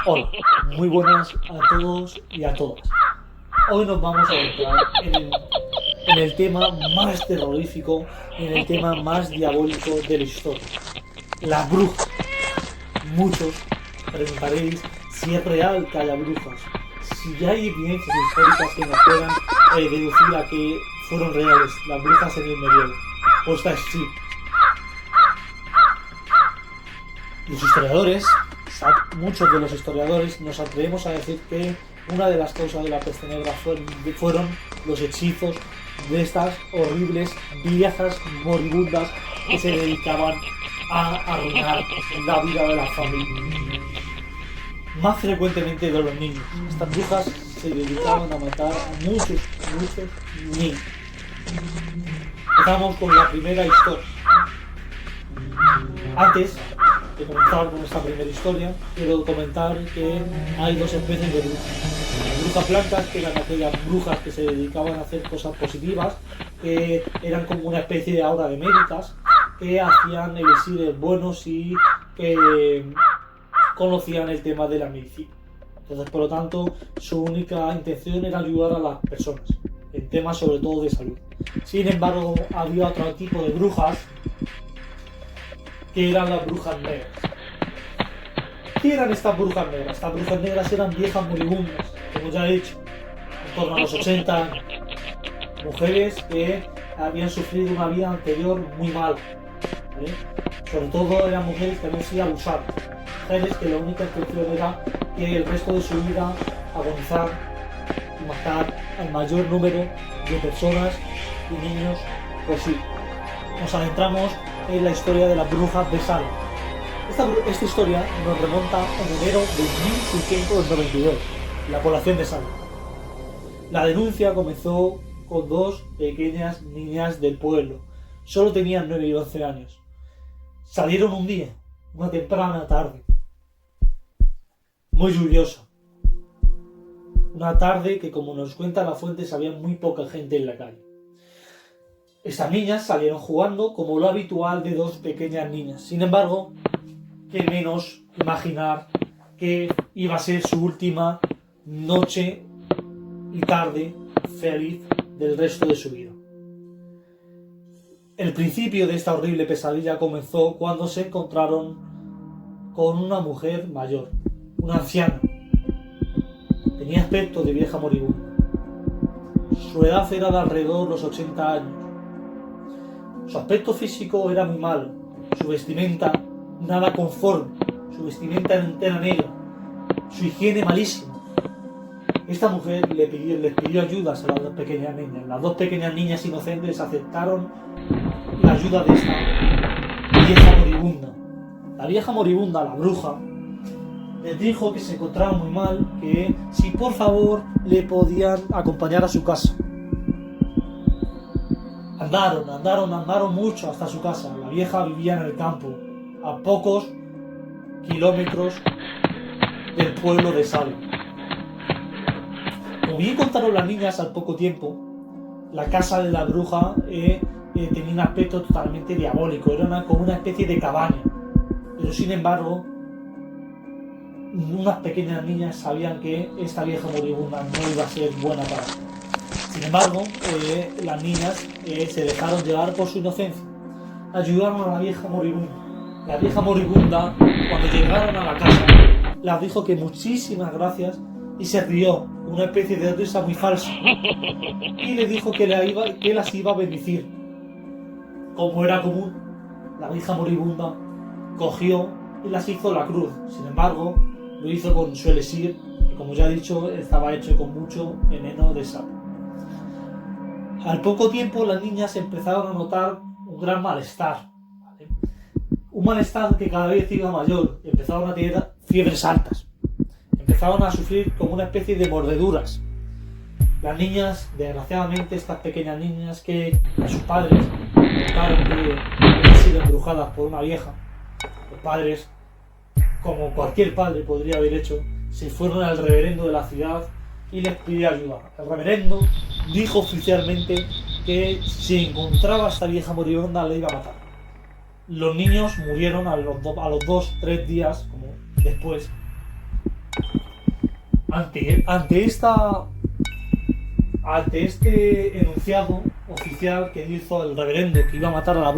Hola, muy buenas a todos y a todas. Hoy nos vamos a entrar en el tema más terrorífico, en el tema más diabólico de la historia. Las brujas. Muchos preguntaréis si es real que haya brujas, si hay evidencias históricas que nos puedan deducir a que fueron reales las brujas en el medievo. Pues es sí. Los historiadores, muchos de los historiadores, nos atrevemos a decir que una de las causas de la peste negra fueron los hechizos de estas horribles viejas moribundas que se dedicaban a arruinar la vida de la familia. Más frecuentemente de los niños. Estas brujas se dedicaban a matar a muchos niños. Empezamos con la primera historia. Antes de comenzar con esta primera historia, quiero comentar que hay dos especies de brujas. Las brujas blancas, que eran aquellas brujas que se dedicaban a hacer cosas positivas, que eran como una especie de aura de médicas, que hacían elixires buenos y que conocían el tema de la medicina. Entonces, por lo tanto, su única intención era ayudar a las personas, en temas sobre todo de salud. Sin embargo, había otro tipo de brujas, que eran las brujas negras. ¿Qué eran estas brujas negras? Estas brujas negras eran viejas moribundas, como ya he dicho, en torno a los 80 años. Mujeres que habían sufrido una vida anterior muy mala, ¿vale? Sobre todo eran mujeres que habían sido abusadas. Mujeres que la única intención era que el resto de su vida agonizar y matar al mayor número de personas y niños posible. Nos adentramos en la historia de las brujas de Salem. Esta historia nos remonta en enero de 1692, la población de Salem. La denuncia comenzó con dos pequeñas niñas del pueblo. Solo tenían 9 y 11 años. Salieron un día, una temprana tarde, muy lluviosa. Una tarde que, como nos cuenta la fuente, había muy poca gente en la calle. Estas niñas salieron jugando como lo habitual de dos pequeñas niñas. Sin embargo, qué menos imaginar que iba a ser su última noche y tarde feliz del resto de su vida. El principio de esta horrible pesadilla comenzó cuando se encontraron con una mujer mayor, una anciana. Tenía aspecto de vieja moribunda. Su edad era de alrededor de los 80 años. Su aspecto físico era muy malo, su vestimenta nada conforme, su vestimenta entera negra, su higiene malísima. Esta mujer les pidió ayudas a las dos pequeñas niñas. Las dos pequeñas niñas inocentes aceptaron la ayuda de esta vieja moribunda. La vieja moribunda, la bruja, les dijo que se encontraba muy mal, que si por favor le podían acompañar a su casa. Andaron mucho hasta su casa. La vieja vivía en el campo, a pocos kilómetros del pueblo de Salem. Como bien contaron las niñas al poco tiempo, la casa de la bruja tenía un aspecto totalmente diabólico. Era como una especie de cabaña. Pero sin embargo, unas pequeñas niñas sabían que esta vieja moribunda no iba a ser buena para ellos. Sin embargo, las niñas se dejaron llevar por su inocencia. Ayudaron a la vieja moribunda. La vieja moribunda, cuando llegaron a la casa, les dijo que muchísimas gracias y se rió, una especie de risa muy falsa. Y le dijo que las iba a bendecir. Como era común, la vieja moribunda cogió y las hizo la cruz. Sin embargo, lo hizo con su elixir, que como ya he dicho, estaba hecho con mucho veneno de sapo. Al poco tiempo las niñas empezaron a notar un gran malestar, ¿vale? Un malestar que cada vez iba mayor. Empezaron a tener fiebres altas. Empezaron a sufrir como una especie de mordeduras. Las niñas, desgraciadamente, estas pequeñas niñas que a sus padres contaron que habían sido embrujadas por una vieja, los padres, como cualquier padre podría haber hecho, se fueron al reverendo de la ciudad y les pidió ayuda. El reverendo dijo oficialmente que si encontraba a esta vieja moribunda le iba a matar. Los niños murieron a los 2-3 días como después Ante este enunciado oficial que hizo el reverendo que iba a matar a la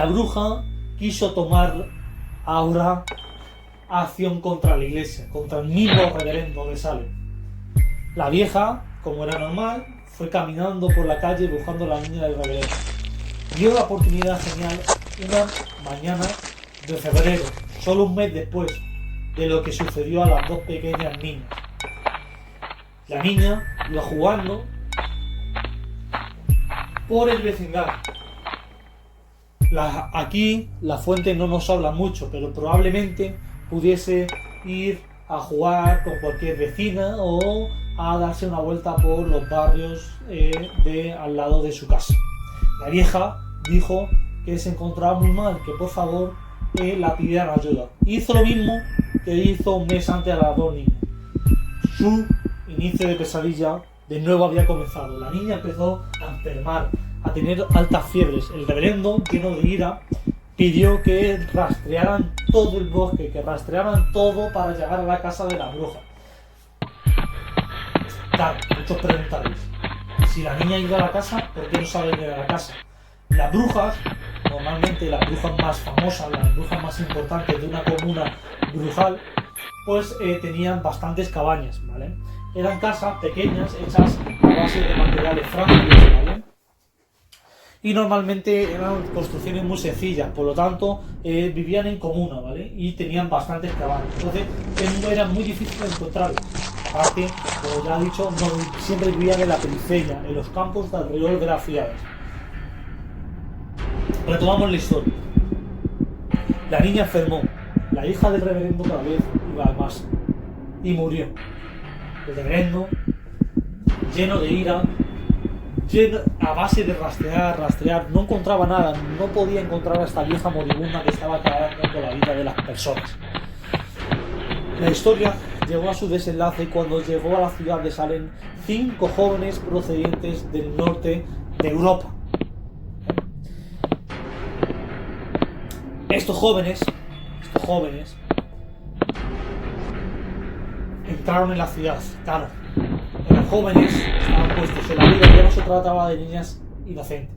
bruja quiso tomar ahora acción contra la iglesia, contra el mismo reverendo de Salem. La vieja, como era normal, fue caminando por la calle buscando a la niña del reverendo. Dio la oportunidad genial una mañana de febrero, solo un mes después de lo que sucedió a las dos pequeñas niñas. La niña iba jugando por el vecindario. Aquí la fuente no nos habla mucho, pero probablemente pudiese ir a jugar con cualquier vecina o a darse una vuelta por los barrios de al lado de su casa. La vieja dijo que se encontraba muy mal, que por favor la pidieran ayuda. Hizo lo mismo que hizo un mes antes a las dos niñas. Su inicio de pesadilla de nuevo había comenzado. La niña empezó a enfermar, a tener altas fiebres. El reverendo, lleno de ira, pidió que rastrearan todo el bosque, que rastrearan todo para llegar a la casa de la bruja. Claro, muchos preguntaréis, si la niña iba a la casa, ¿por qué no sabe ir a la casa? Las brujas, normalmente las brujas más famosas, las brujas más importantes de una comuna brujal, pues tenían bastantes cabañas, ¿vale? Eran casas pequeñas hechas a base de materiales frágiles, ¿vale? Y normalmente eran construcciones muy sencillas, por lo tanto vivían en comuna, ¿vale? Y tenían bastantes cabañas, entonces era muy difícil de encontrarlas. Aparte, como ya he dicho, no, siempre vivían en la periferia, en los campos de alrededor de las ciudades. Retomamos la historia. La niña enfermó, la hija del reverendo cada vez iba a más y murió. El reverendo, lleno de ira, a base de rastrear, no encontraba nada, no podía encontrar a esta vieja moribunda que estaba acabando con la vida de las personas. La historia llegó a su desenlace cuando llegó a la ciudad de Salem 5 jóvenes procedentes del norte de Europa. Estos jóvenes entraron en la ciudad, claro. Eran jóvenes, estaban puestos en la vida, ya no se trataba de niñas inocentes.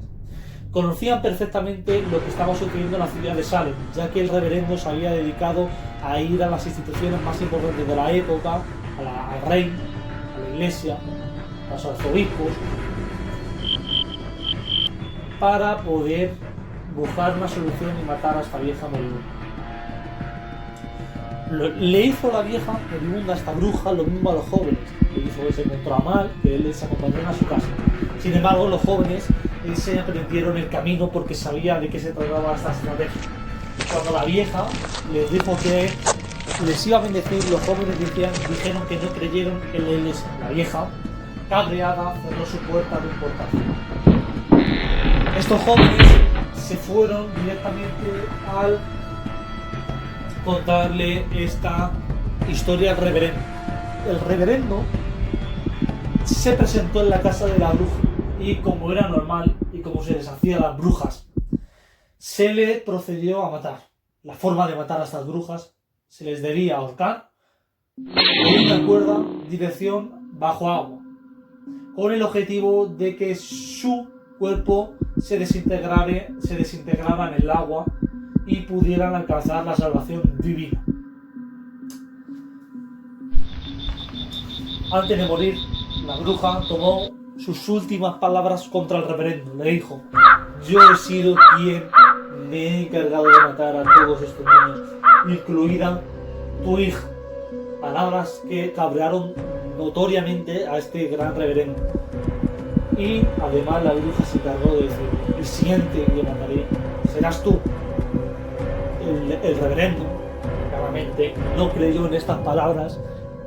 Conocían perfectamente lo que estaba sucediendo en la ciudad de Salem, ya que el reverendo se había dedicado a ir a las instituciones más importantes de la época, al rey, a la iglesia, a los arzobispos, para poder buscar una solución y matar a esta vieja moribunda. Le hizo la vieja moribunda a esta bruja lo mismo a los jóvenes. Le hizo que se encontró mal, que él les acompañó a su casa. Sin embargo, los jóvenes se aprendieron el camino porque sabía de qué se trataba esta estrategia. Cuando la vieja les dijo que les iba a bendecir, los jóvenes dijeron que no creyeron en la iglesia. La vieja, cabreada, cerró su puerta de un portazo. Estos jóvenes se fueron directamente al contarle esta historia al reverendo. El reverendo se presentó en la casa de la bruja y, como era normal y como se les hacía a las brujas, se le procedió a matar. La forma de matar a estas brujas: se les debía ahorcar con una cuerda, dirección bajo agua, con el objetivo de que su cuerpo se desintegraba en el agua y pudieran alcanzar la salvación divina. Antes de morir, la bruja tomó sus últimas palabras contra el reverendo. Le dijo: yo he sido quien me he encargado de matar a todos estos niños, incluida tu hija. Palabras que cabrearon notoriamente a este gran reverendo. Y además la bruja se encargó de decir: el siguiente que mataré serás tú. El reverendo claramente no creyó en estas palabras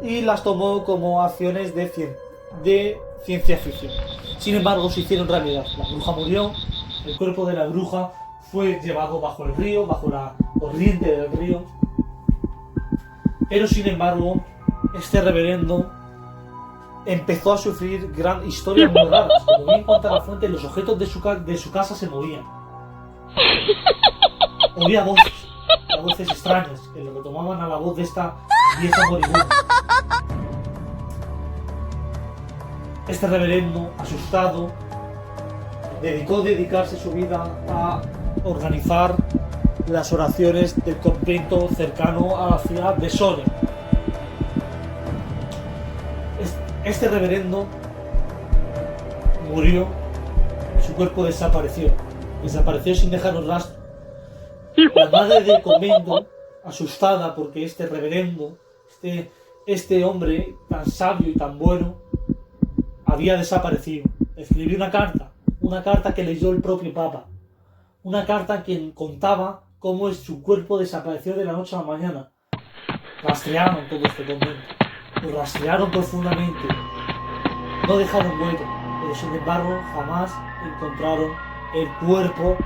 y las tomó como acciones de ciencia ficción. Sin embargo, se hicieron realidad. La bruja murió, el cuerpo de la bruja fue llevado bajo el río, bajo la corriente del río. Pero sin embargo, este reverendo empezó a sufrir historias muy raras. Como bien cuenta la fuente, los objetos de su casa se movían. Oía voces extrañas que le retomaban a la voz de esta vieja moribunda. Este reverendo, asustado, dedicarse su vida a organizar las oraciones del convento cercano a la ciudad de Sore. Este reverendo murió, su cuerpo desapareció sin dejar un rastro. La madre del convento, asustada porque este reverendo, este hombre tan sabio y tan bueno, había desaparecido, escribió una carta que leyó el propio Papa, una carta que contaba cómo su cuerpo desapareció de la noche a la mañana. Rastrearon todo este convento, lo rastrearon profundamente, no dejaron huella, pero sin embargo jamás encontraron el cuerpo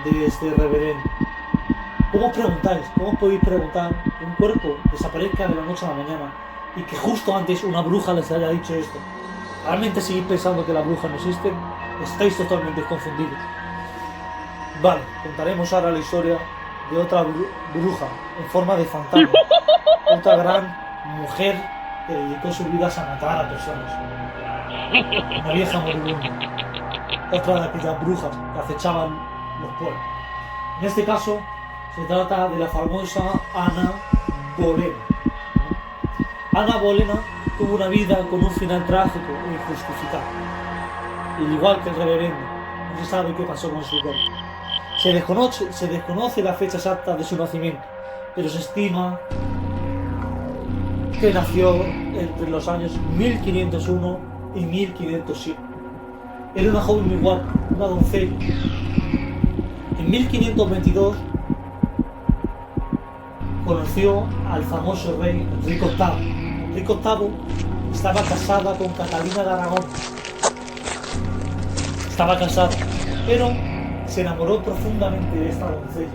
de este reverendo. ¿Cómo preguntáis? ¿Cómo podéis preguntar que un cuerpo desaparezca de la noche a la mañana y que justo antes una bruja les haya dicho esto? ¿Realmente seguís pensando que las brujas no existen? Estáis totalmente confundidos. Vale, contaremos ahora la historia de otra bruja en forma de fantasma. Otra gran mujer que dedicó su vida a matar a personas. Una vieja moribunda. Otra de aquellas brujas que acechaban los pueblos. En este caso se trata de la famosa Ana Bolena. Ana Bolena tuvo una vida con un final trágico e injustificado. Al igual que el reverendo, no se sabe qué pasó con su cuerpo. Se desconoce la fecha exacta de su nacimiento, pero se estima que nació entre los años 1501 y 1507. Era una joven muy guapa, una doncella. En 1522 conoció al famoso rey Enrique VIII. Enrique VIII estaba casada con Catalina de Aragón. Pero se enamoró profundamente de esta doncella.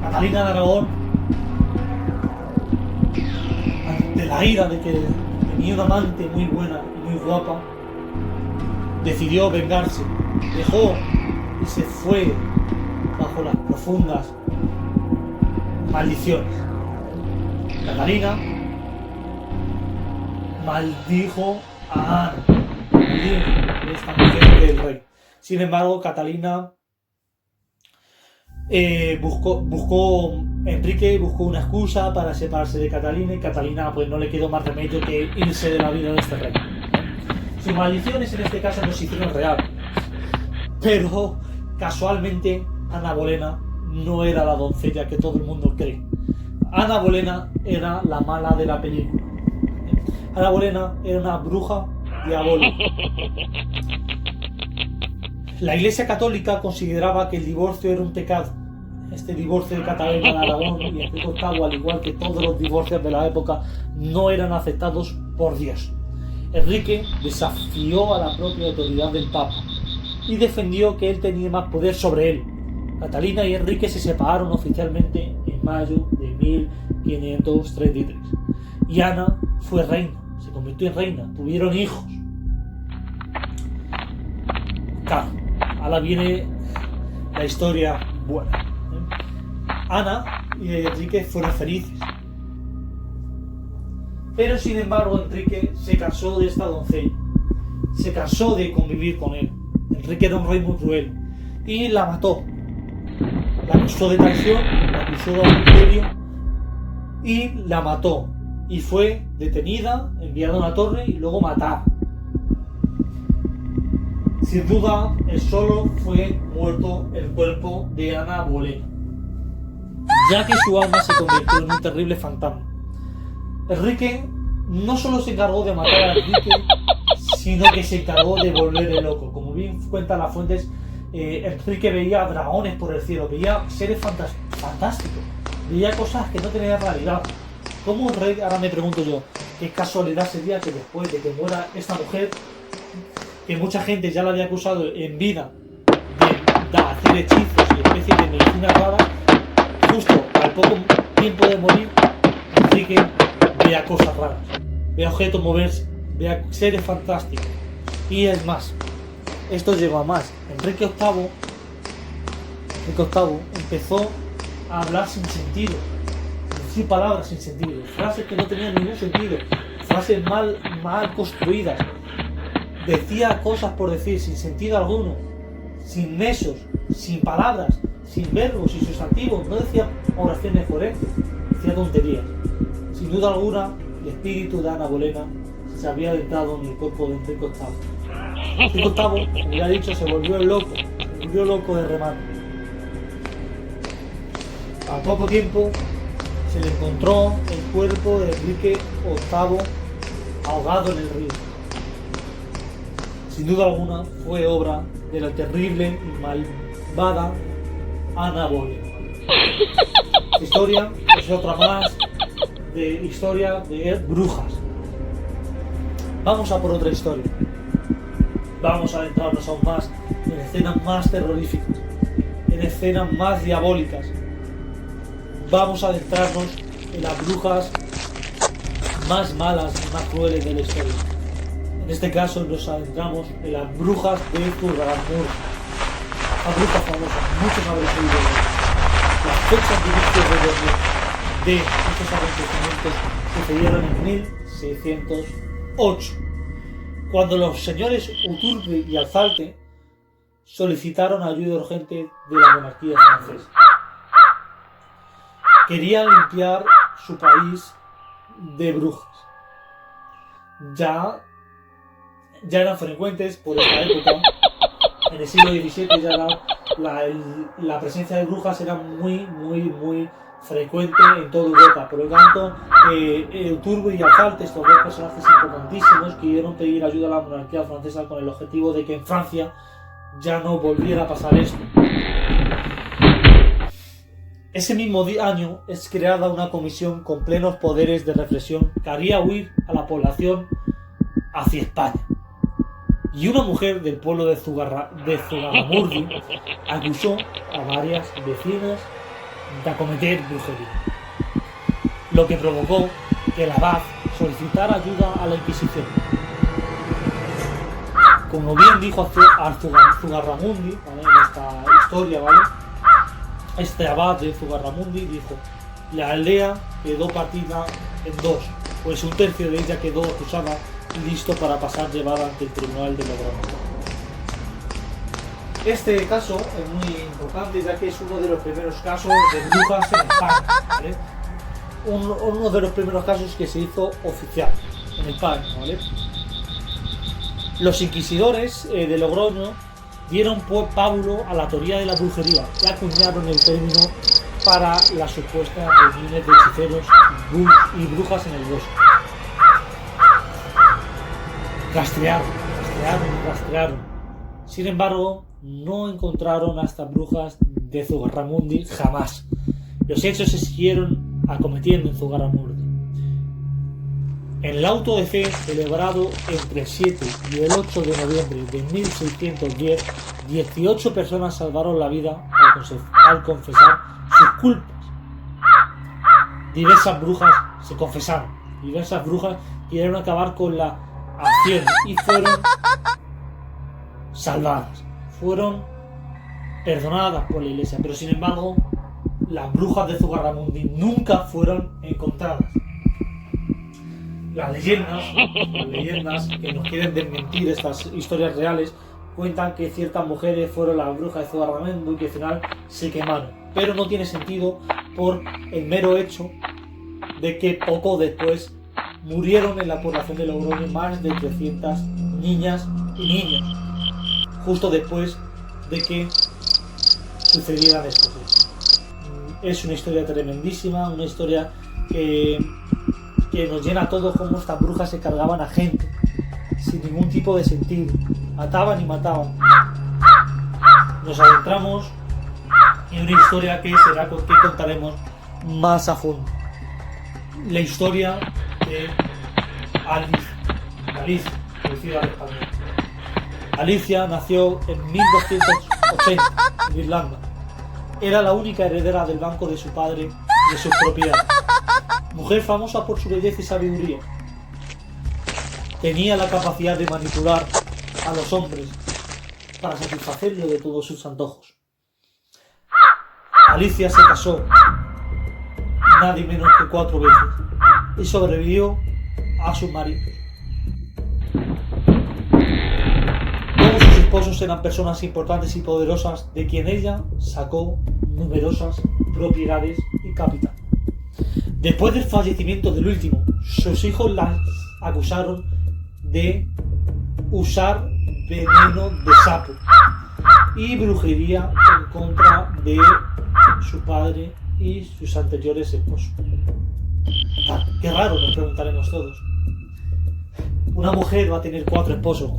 Catalina de Aragón, ante la ira de que tenía una amante muy buena y muy guapa, decidió vengarse. Dejó y se fue bajo las profundas maldiciones. Catalina maldijo a Ana, esta mujer del rey. Sin embargo, Catalina Enrique buscó una excusa para separarse de Catalina, y Catalina pues no le quedó más remedio que irse de la vida de este rey. Sus maldiciones en este caso no se hicieron real, pero casualmente Ana Bolena no era la doncella que todo el mundo cree. Ana Bolena era la mala de la película. Ana Bolena era una bruja diabólica. La Iglesia Católica consideraba que el divorcio era un pecado. Este divorcio de Catalina de Aragón y Enrique VIII, al igual que todos los divorcios de la época, no eran aceptados por Dios. Enrique desafió a la propia autoridad del Papa y defendió que él tenía más poder sobre él. Catalina y Enrique se separaron oficialmente en mayo de 1533 y Ana fue reina, se convirtió en reina, tuvieron hijos. Claro, ahora viene la historia buena. Ana y Enrique fueron felices, pero sin embargo Enrique se cansó de esta doncella, se cansó de convivir con él. Enrique era un rey muy cruel y la mató. La acusó de traición, la acusó de adulterio y la mató. Y fue detenida, enviada a una torre y luego matada. Sin duda, solo fue muerto el cuerpo de Ana Bolena, ya que su alma se convirtió en un terrible fantasma. Enrique no solo se encargó de matar a Enrique, sino que se encargó de volverle loco. Como bien cuentan las fuentes, Enrique veía dragones por el cielo, veía seres fantásticos, veía cosas que no tenían realidad. ¿Cómo un rey, ahora me pregunto yo, qué casualidad sería que después de que muera esta mujer, que mucha gente ya la había acusado en vida de hacer hechizos y especies de medicina rara, justo al poco tiempo de morir, Enrique vea cosas raras, vea objetos moverse, vea seres fantásticos? Y es más, esto llegó a más. Enrique VIII empezó a hablar sin sentido, decir palabras sin sentido, frases que no tenían ningún sentido, frases mal construidas. decía cosas por decir, sin sentido alguno, sin nexos, sin palabras, sin verbos y sustantivos. No decía oraciones forenses, decía tonterías. Sin duda alguna, el espíritu de Ana Bolena se había adentrado en el cuerpo de Enrique VIII. Enrique VIII, como ya he dicho, se volvió loco de remate. A poco tiempo se le encontró el cuerpo de Enrique VIII ahogado en el río. Sin duda alguna fue obra de la terrible y malvada Ana Bolena. Esta historia es otra más de historia de brujas. Vamos a por otra historia. Vamos a adentrarnos aún más en escenas más terroríficas, en escenas más diabólicas. Vamos a adentrarnos en las brujas más malas y más crueles de la historia. En este caso nos adentramos en las brujas de Zugarramurdi. Las brujas famosas, muchos habréis oído de ellas. Las fechas de inicio de estos acontecimientos sucedieron en 1608, cuando los señores Uturbe y Alzalte solicitaron ayuda urgente de la monarquía francesa. Querían limpiar su país de brujas. Ya eran frecuentes por esta época. En el siglo XVII ya la presencia de brujas era muy frecuente en toda Europa. Por lo tanto, Uturbe y Alzalte, estos dos personajes importantísimos, quisieron pedir ayuda a la monarquía francesa con el objetivo de que en Francia ya no volviera a pasar esto. Ese mismo año es creada una comisión con plenos poderes de represión que haría huir a la población hacia España. Y una mujer del pueblo de Zugarramurdi acusó a varias vecinas de acometer brujería, lo que provocó que el abad solicitara ayuda a la Inquisición. Como bien dijo Zugarramurdi, ¿vale? En esta historia, ¿vale? Este abad de Zugarramurdi dijo: la aldea quedó partida en dos, pues un tercio de ella quedó acusada y listo para pasar llevada ante el tribunal de Logroño. Este caso es muy importante, ya que es uno de los primeros casos de brujas en España, ¿vale? Uno de los primeros casos que se hizo oficial en España, ¿vale? Los inquisidores de Logroño dieron pábulo a la teoría de la brujería y acuñaron el término para las supuestas reuniones de hechiceros y brujas en el bosque. Rastrearon. Sin embargo, no encontraron a estas brujas de Zugarramurdi jamás. Los hechos se siguieron acometiendo en Zugarramurdi. En el auto de fe celebrado entre el 7 y el 8 de noviembre de 1610, 18 personas salvaron la vida al confesar sus culpas. Diversas brujas se confesaron. Diversas brujas quisieron acabar con la acción y fueron salvadas. Fueron perdonadas por la iglesia, pero sin embargo, las brujas de Zugarramurdi nunca fueron encontradas. Las leyendas que nos quieren desmentir estas historias reales cuentan que ciertas mujeres fueron las brujas de Zugarramurdi y que al final se quemaron. Pero no tiene sentido por el mero hecho de que poco después murieron en la población de Logroño más de 300 niñas y niños, justo después de que sucedieran estos hechos. Es una historia tremendísima, una historia que nos llena a todos cómo estas brujas se cargaban a gente sin ningún tipo de sentido, ataban y mataban. Nos adentramos en una historia que contaremos más a fondo. La historia de Alicia, conocida en español. Alicia nació en 1280 en Irlanda. Era la única heredera del banco de su padre y de sus propiedades. Mujer famosa por su belleza y sabiduría. Tenía la capacidad de manipular a los hombres para satisfacerlo de todos sus antojos. Alicia se casó nadie menos que 4 veces y sobrevivió a sus maridos. esposos eran personas importantes y poderosas de quien ella sacó numerosas propiedades y capital. Después del fallecimiento del último, sus hijos las acusaron de usar veneno de sapo y brujería en contra de su padre y sus anteriores esposos. Qué raro, nos preguntaremos todos. Una mujer va a tener 4 esposos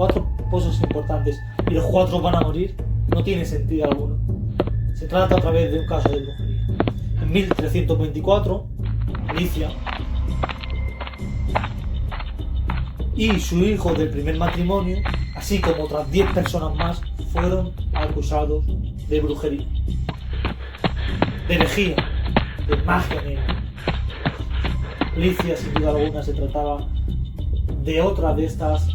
importantes, y los 4 van a morir. No tiene sentido alguno. Se trata otra vez de un caso de brujería. En 1324, Alicia y su hijo del primer matrimonio, así como otras 10 personas más, fueron acusados de brujería, de herejía, de magia negra. Alicia, sin duda alguna, se trataba de otra de estas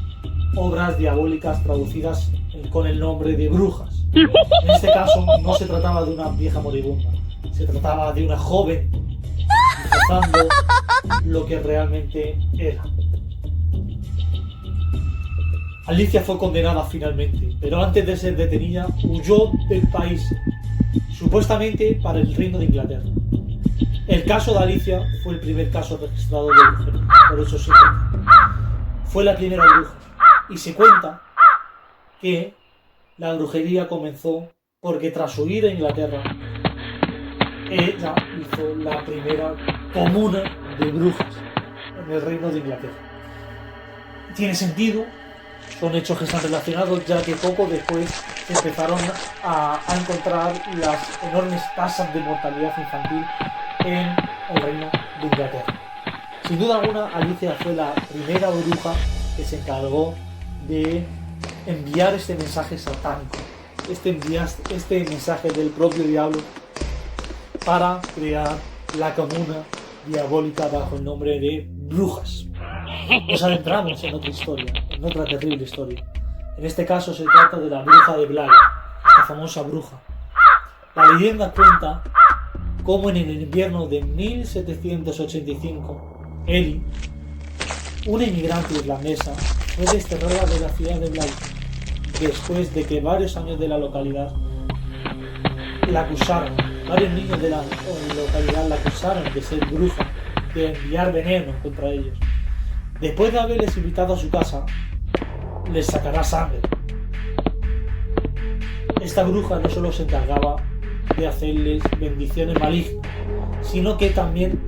obras diabólicas traducidas con el nombre de brujas. En este caso no se trataba de una vieja moribunda, se trataba de una joven disfrazando lo que realmente era. Alicia fue condenada finalmente, pero antes de ser detenida huyó del país, supuestamente para el Reino de Inglaterra. El caso de Alicia fue el primer caso registrado de brujería, por eso se cuenta. Fue la primera bruja, y se cuenta que la brujería comenzó porque tras huir a Inglaterra, ella hizo la primera comuna de brujas en el Reino de Inglaterra. Tiene sentido, son hechos que están relacionados, ya que poco después se empezaron a encontrar las enormes tasas de mortalidad infantil en el Reino de Inglaterra. Sin duda alguna, Alicia fue la primera bruja que se encargó de enviar este mensaje satánico, este mensaje del propio diablo, para crear la comuna diabólica bajo el nombre de brujas. Nos adentramos en otra historia, en otra terrible historia. En este caso se trata de la bruja de Blair, esta famosa bruja. La leyenda cuenta cómo en el invierno de 1785, Ellie, una inmigrante irlandesa, fue desterrada de la ciudad de Blair después de que varios años de la localidad la acusaron. Varios niños de la localidad la acusaron de ser bruja, de enviar veneno contra ellos. Después de haberles invitado a su casa, les sacará sangre. Esta bruja no solo se encargaba de hacerles bendiciones malignas, sino que también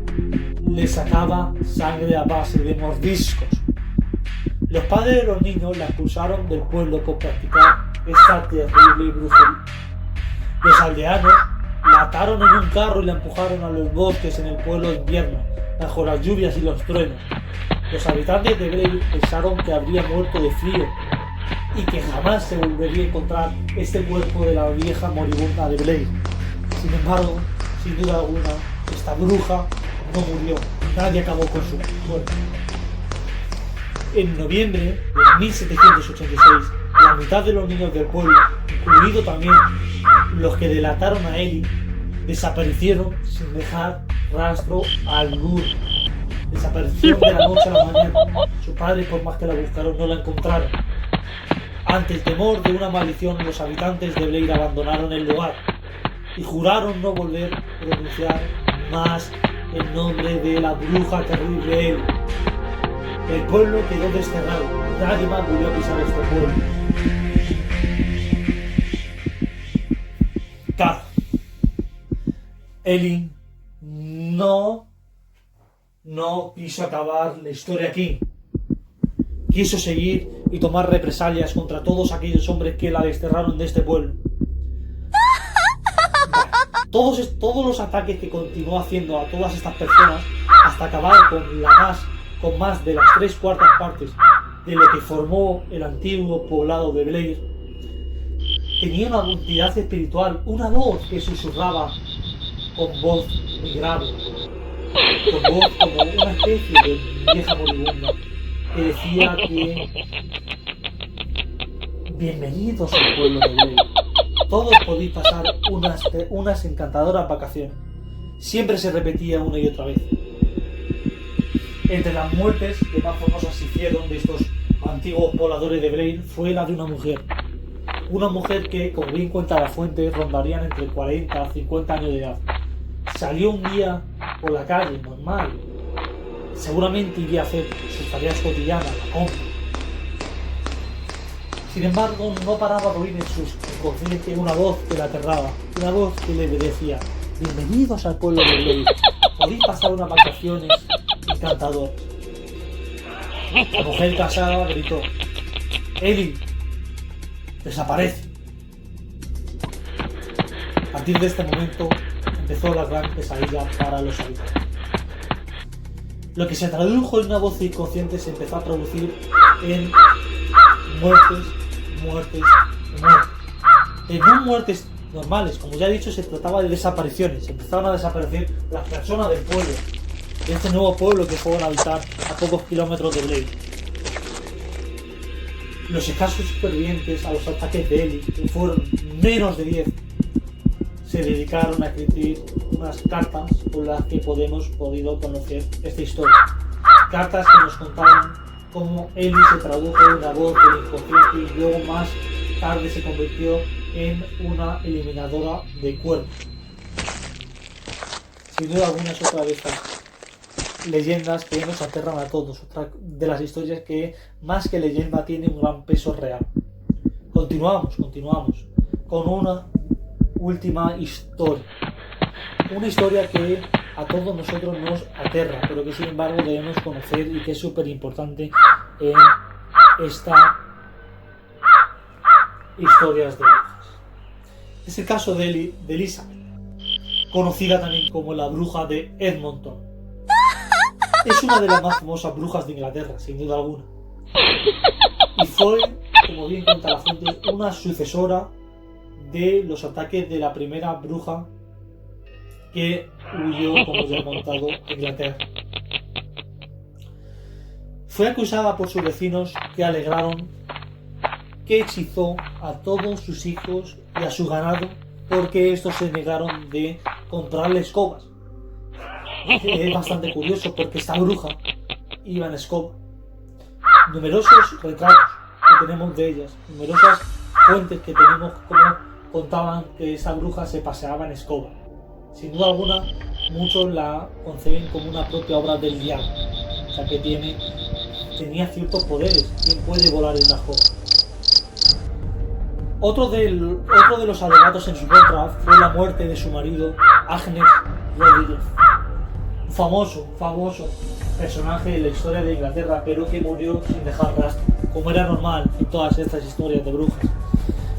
les sacaba sangre a base de mordiscos. Los padres de los niños la expulsaron del pueblo por practicar esta terrible brujería. Los aldeanos la ataron en un carro y la empujaron a los bosques en el pueblo de invierno, bajo las lluvias y los truenos. Los habitantes de Blair pensaron que habría muerto de frío y que jamás se volvería a encontrar este cuerpo de la vieja moribunda de Blair. Sin embargo, sin duda alguna, esta bruja no murió, nadie acabó con su cuerpo. En noviembre de 1786, la mitad de los niños del pueblo, incluido también los que delataron a Ellie, desaparecieron sin dejar rastro alguno. Desaparecieron de la noche a la mañana. Su padre, por más que la buscaron, no la encontraron. Ante el temor de una maldición, los habitantes de Blair abandonaron el lugar y juraron no volver a pronunciar más el nombre de la bruja terrible Ellie. El pueblo quedó desterrado. Nadie más volvió a pisar este pueblo. Claro, Ellie no quiso acabar la historia aquí. Quiso seguir y tomar represalias contra todos aquellos hombres que la desterraron de este pueblo. Todos los ataques que continuó haciendo a todas estas personas hasta acabar con más de las 3/4 partes de lo que formó el antiguo poblado de Blair, tenía una entidad espiritual, una voz que susurraba con voz muy grave, con voz como una especie de vieja moribunda, que decía que bienvenidos al pueblo de Blair, todos podéis pasar unas encantadoras vacaciones. Siempre se repetía una y otra vez. Entre las muertes que más famosas se hicieron de estos antiguos pobladores de Blair fue la de una Una mujer que, como bien cuenta la fuente, rondarían entre 40 a 50 años de edad. Salió un día por la calle, normal. Seguramente iría a hacer sus tareas cotidianas, la compra. Sin embargo, no paraba de oír en su inconsciente una voz que la aterraba. Una voz que le decía: bienvenidos al pueblo de Blade. Podéis pasar unas vacaciones encantadoras. La mujer casada gritó: Ellie, desaparece. A partir de este momento empezó la gran pesadilla para los habitantes. Lo que se tradujo en una voz inconsciente se empezó a traducir en muertes, muertes y muertes. No muertes normales, como ya he dicho, se trataba de desapariciones. Empezaron a desaparecer las personas del pueblo, de este nuevo pueblo que fueron a habitar a pocos kilómetros de Blade. Los escasos supervivientes a los ataques de Ellie, que fueron menos de 10, se dedicaron a escribir unas cartas con las que hemos podido conocer esta historia. Cartas que nos contaban cómo Ellie se tradujo en una voz del inconsciente y luego más tarde se convirtió en una eliminadora de cuerpos. Sin duda alguna es otra de estas leyendas que nos aterran a todos, otra de las historias que más que leyenda tiene un gran peso real. Continuamos con una última historia. Una historia que a todos nosotros nos aterra, pero que sin embargo debemos conocer y que es súper importante en esta historias de brujas. Es el caso de Elizabeth, conocida también como la bruja de Edmonton. Es una de las más famosas brujas de Inglaterra, sin duda alguna. Y fue, como bien cuenta la fuente, una sucesora de los ataques de la primera bruja que huyó, como ya he contado, a Inglaterra. Fue acusada por sus vecinos que alegaron que hechizó a todos sus hijos y a su ganado porque estos se negaron de comprarle escobas. Es bastante curioso porque esta bruja iba en escoba. Numerosos retratos que tenemos de ellas, numerosas fuentes que tenemos como contaban que esa bruja se paseaba en escoba. Sin duda alguna, muchos la conceben como una propia obra del diablo, o sea que tenía ciertos poderes. ¿Quién puede volar en una escoba? Otro de los alegatos en su contra fue la muerte de su marido, Agnes Rodríguez, un famoso personaje de la historia de Inglaterra, pero que murió sin dejar rastro, como era normal en todas estas historias de brujas.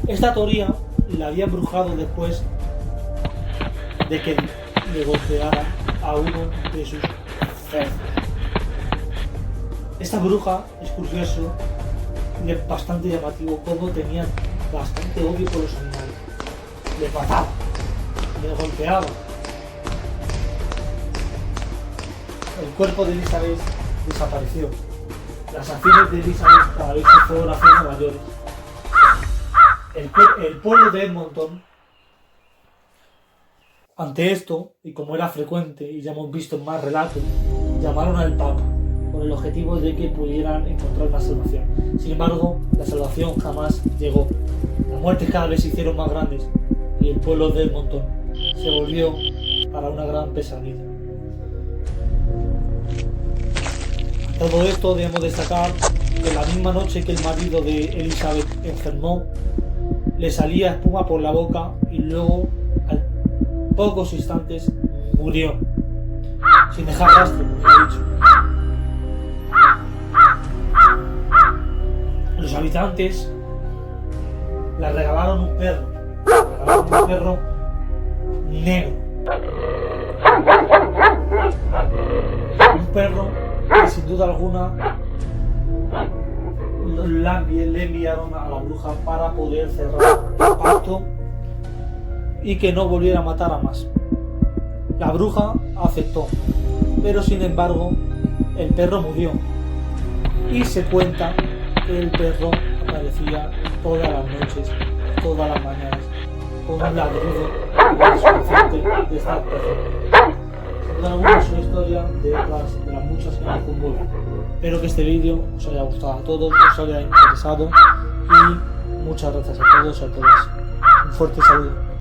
Esta teoría la había embrujado después de que le golpeara a uno de sus cerdos. Esta bruja es curioso y es bastante llamativo cómo tenía bastante odio por los animales. Le mataba, le golpeaba. El cuerpo de Elizabeth desapareció. Las acciones de Elizabeth cada vez se fueron haciendo mayores. El pueblo de Edmonton, ante esto, y como era frecuente y ya hemos visto en más relatos, llamaron al Papa con el objetivo de que pudieran encontrar una salvación. Sin embargo, la salvación jamás llegó. Las muertes cada vez se hicieron más grandes y el pueblo de Edmonton se volvió para una gran pesadilla. A todo esto debemos destacar que la misma noche que el marido de Elizabeth enfermó, le salía espuma por la boca y luego, al pocos instantes, murió, sin dejar rastro, como he dicho. Los habitantes le regalaron un perro negro, un perro que sin duda alguna le enviaron a la bruja para poder cerrar el pacto y que no volviera a matar a más. La bruja aceptó, pero sin embargo el perro murió y se cuenta que el perro aparecía todas las noches, todas las mañanas, con un ladrido desconcertante de esta persona. Sin duda alguna es una historia de las muchas que nos conmueven. Espero que este vídeo os haya gustado a todos, os haya interesado y Muchas gracias a todos y a todas. Un fuerte saludo.